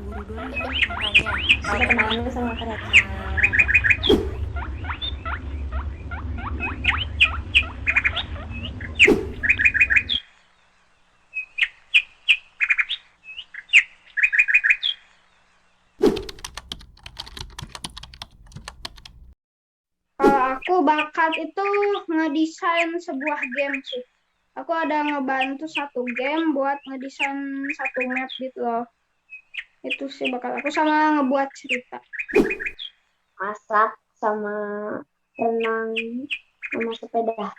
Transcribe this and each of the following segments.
buru-buru dulu makanya. Ada kenalan sama Kak Retno. Kalau aku bakat itu ngedesain sebuah game sih. Aku ada ngebantu satu game buat ngedesain satu map gitu loh. Itu sih bakat aku sama ngebuat cerita. Masak sama renang sama sepeda.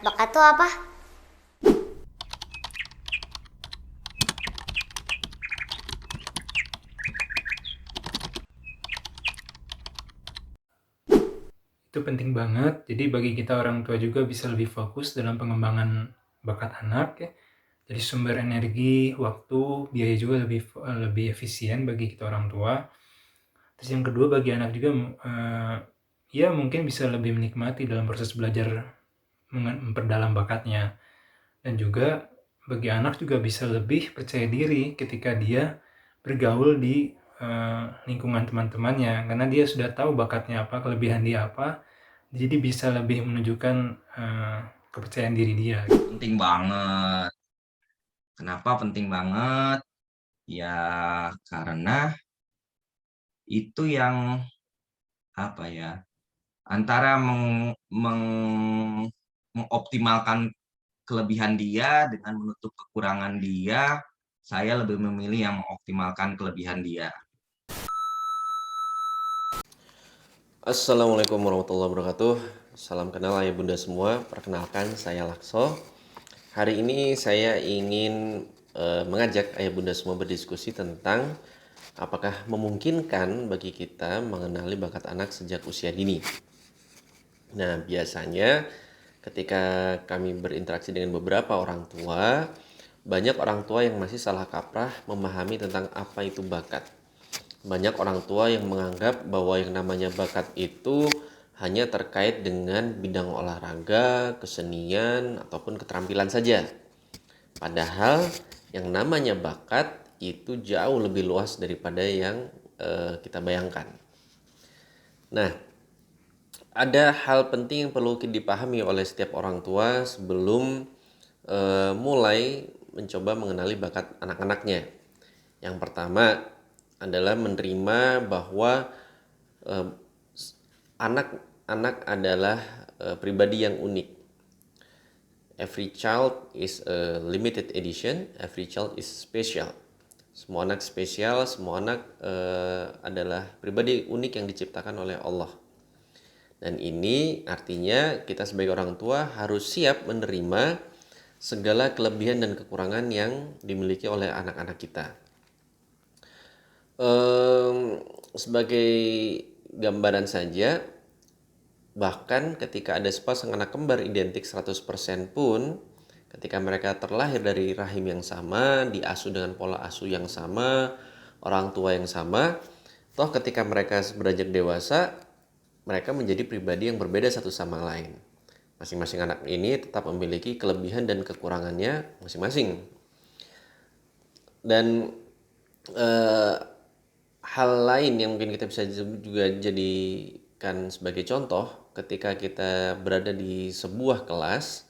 Bakat tuh apa? Itu penting banget. Jadi bagi kita orang tua juga bisa lebih fokus dalam pengembangan bakat anak ya. Jadi sumber energi, waktu, biaya juga lebih efisien bagi kita orang tua. Terus yang kedua bagi anak juga ya mungkin bisa lebih menikmati dalam proses belajar memperdalam bakatnya. Dan juga bagi anak juga bisa lebih percaya diri ketika dia bergaul di lingkungan teman-temannya karena dia sudah tahu bakatnya apa, kelebihan dia apa. Jadi bisa lebih menunjukkan kepercayaan diri dia. Penting banget. Kenapa penting banget? Ya karena itu yang apa ya? Antara mengoptimalkan kelebihan dia dengan menutup kekurangan dia, saya lebih memilih yang mengoptimalkan kelebihan dia. Assalamualaikum warahmatullahi wabarakatuh. Salam kenal ayah bunda semua. Perkenalkan saya Lakso. Hari ini saya ingin mengajak ayah bunda semua berdiskusi tentang apakah memungkinkan bagi kita mengenali bakat anak sejak usia dini. Nah, biasanya ketika kami berinteraksi dengan beberapa orang tua, banyak orang tua yang masih salah kaprah memahami tentang apa itu bakat. Banyak orang tua yang menganggap bahwa yang namanya bakat itu hanya terkait dengan bidang olahraga, kesenian, ataupun keterampilan saja. Padahal yang namanya bakat itu jauh lebih luas daripada yang kita bayangkan. Nah, ada hal penting yang perlu dipahami oleh setiap orang tua sebelum mulai mencoba mengenali bakat anak-anaknya. Yang pertama adalah menerima bahwa anak-anak adalah pribadi yang unik. Every child is a limited edition, every child is special. Semua anak spesial, semua anak adalah pribadi unik yang diciptakan oleh Allah. Dan ini artinya kita sebagai orang tua harus siap menerima segala kelebihan dan kekurangan yang dimiliki oleh anak-anak kita. Sebagai gambaran saja, bahkan ketika ada sepasang anak kembar identik 100% pun, ketika mereka terlahir dari rahim yang sama, diasuh dengan pola asuh yang sama, orang tua yang sama, toh ketika mereka beranjak dewasa, mereka menjadi pribadi yang berbeda satu sama lain. Masing-masing anak ini tetap memiliki kelebihan dan kekurangannya masing-masing. Dan hal lain yang mungkin kita bisa juga jadikan sebagai contoh ketika kita berada di sebuah kelas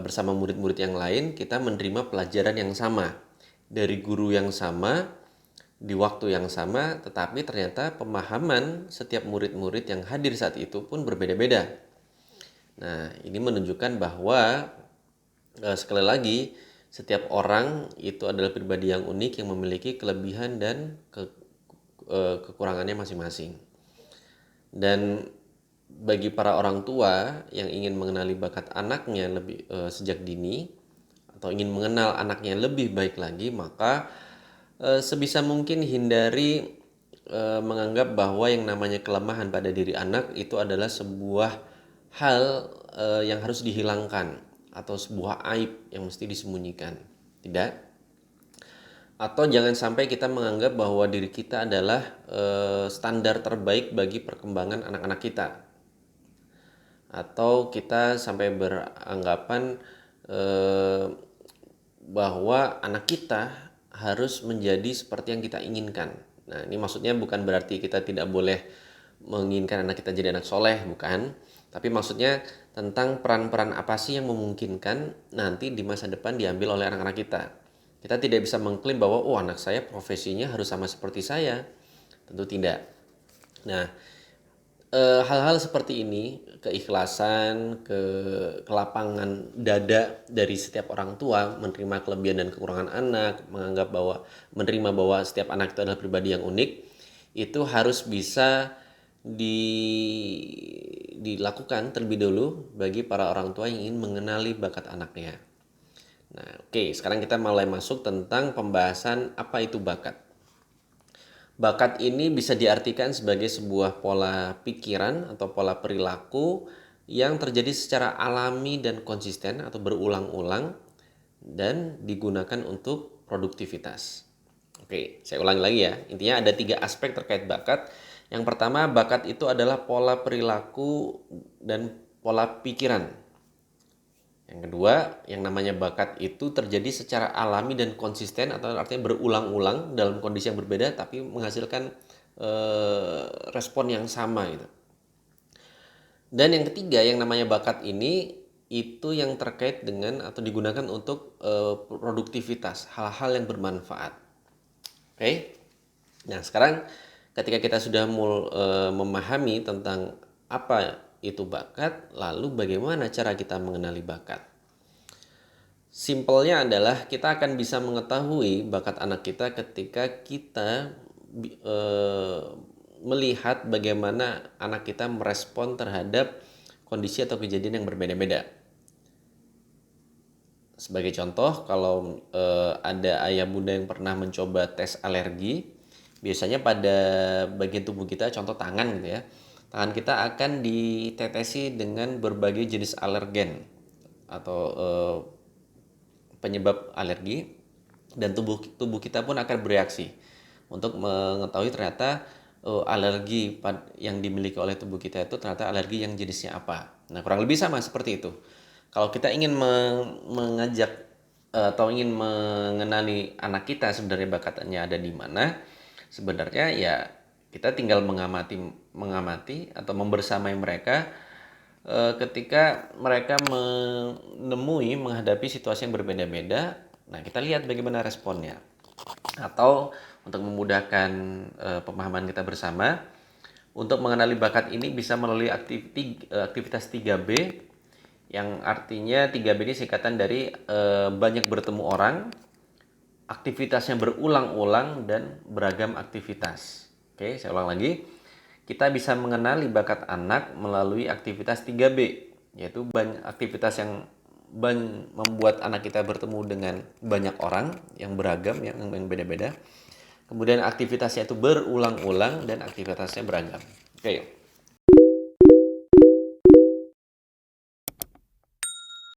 bersama murid-murid yang lain, kita menerima pelajaran yang sama dari guru yang sama di waktu yang sama, tetapi ternyata pemahaman setiap murid-murid yang hadir saat itu pun berbeda-beda. Nah, ini menunjukkan bahwa sekali lagi setiap orang itu adalah pribadi yang unik yang memiliki kelebihan dan kekurangannya masing-masing. Dan bagi para orang tua yang ingin mengenali bakat anaknya lebih sejak dini atau ingin mengenal anaknya lebih baik lagi, maka sebisa mungkin hindari menganggap bahwa yang namanya kelemahan pada diri anak itu adalah sebuah hal yang harus dihilangkan atau sebuah aib yang mesti disembunyikan. Tidak. Atau jangan sampai kita menganggap bahwa diri kita adalah standar terbaik bagi perkembangan anak-anak kita. Atau kita sampai beranggapan bahwa anak kita harus menjadi seperti yang kita inginkan. Nah, ini maksudnya bukan berarti kita tidak boleh menginginkan anak kita jadi anak soleh, bukan. Tapi maksudnya tentang peran-peran apa sih yang memungkinkan nanti di masa depan diambil oleh anak-anak kita. Kita tidak bisa mengklaim bahwa anak saya profesinya harus sama seperti saya. Tentu tidak. Nah, hal-hal seperti ini, keikhlasan, kelapangan dada dari setiap orang tua, menerima kelebihan dan kekurangan anak, menerima bahwa setiap anak itu adalah pribadi yang unik, itu harus bisa dilakukan terlebih dahulu bagi para orang tua yang ingin mengenali bakat anaknya. Nah, oke, sekarang kita mulai masuk tentang pembahasan apa itu bakat. Bakat ini bisa diartikan sebagai sebuah pola pikiran atau pola perilaku yang terjadi secara alami dan konsisten atau berulang-ulang dan digunakan untuk produktivitas. Oke, saya ulangi lagi ya. Intinya ada 3 aspek terkait bakat. Yang pertama, bakat itu adalah pola perilaku dan pola pikiran. Yang kedua, yang namanya bakat itu terjadi secara alami dan konsisten atau artinya berulang-ulang dalam kondisi yang berbeda tapi menghasilkan respon yang sama gitu. Dan yang ketiga, yang namanya bakat ini itu yang terkait dengan atau digunakan untuk produktivitas, hal-hal yang bermanfaat. Oke. Nah, sekarang ketika kita sudah memahami tentang apa itu bakat, lalu bagaimana cara kita mengenali bakat? Simpelnya adalah kita akan bisa mengetahui bakat anak kita ketika kita melihat bagaimana anak kita merespon terhadap kondisi atau kejadian yang berbeda-beda. Sebagai contoh, kalau ada ayah bunda yang pernah mencoba tes alergi, biasanya pada bagian tubuh kita, contoh tangan gitu ya, tangan kita akan ditetesi dengan berbagai jenis alergen atau penyebab alergi, dan tubuh kita pun akan bereaksi untuk mengetahui ternyata alergi yang dimiliki oleh tubuh kita itu ternyata alergi yang jenisnya apa. Nah, kurang lebih sama seperti itu. Kalau kita ingin mengajak atau ingin mengenali anak kita sebenarnya bakatnya ada di mana, sebenarnya ya kita tinggal mengamati atau membersamai mereka ketika mereka menghadapi situasi yang berbeda-beda. Nah, kita lihat bagaimana responnya. Atau untuk memudahkan pemahaman kita bersama, untuk mengenali bakat ini bisa melalui aktivitas 3B, yang artinya 3B ini singkatan dari banyak bertemu orang, aktivitasnya berulang-ulang, dan beragam aktivitas. Oke, saya ulang lagi. Kita bisa mengenali bakat anak melalui aktivitas 3B, yaitu aktivitas yang membuat anak kita bertemu dengan banyak orang yang beragam, yang beda-beda. Kemudian aktivitasnya itu berulang-ulang dan aktivitasnya beragam. Oke.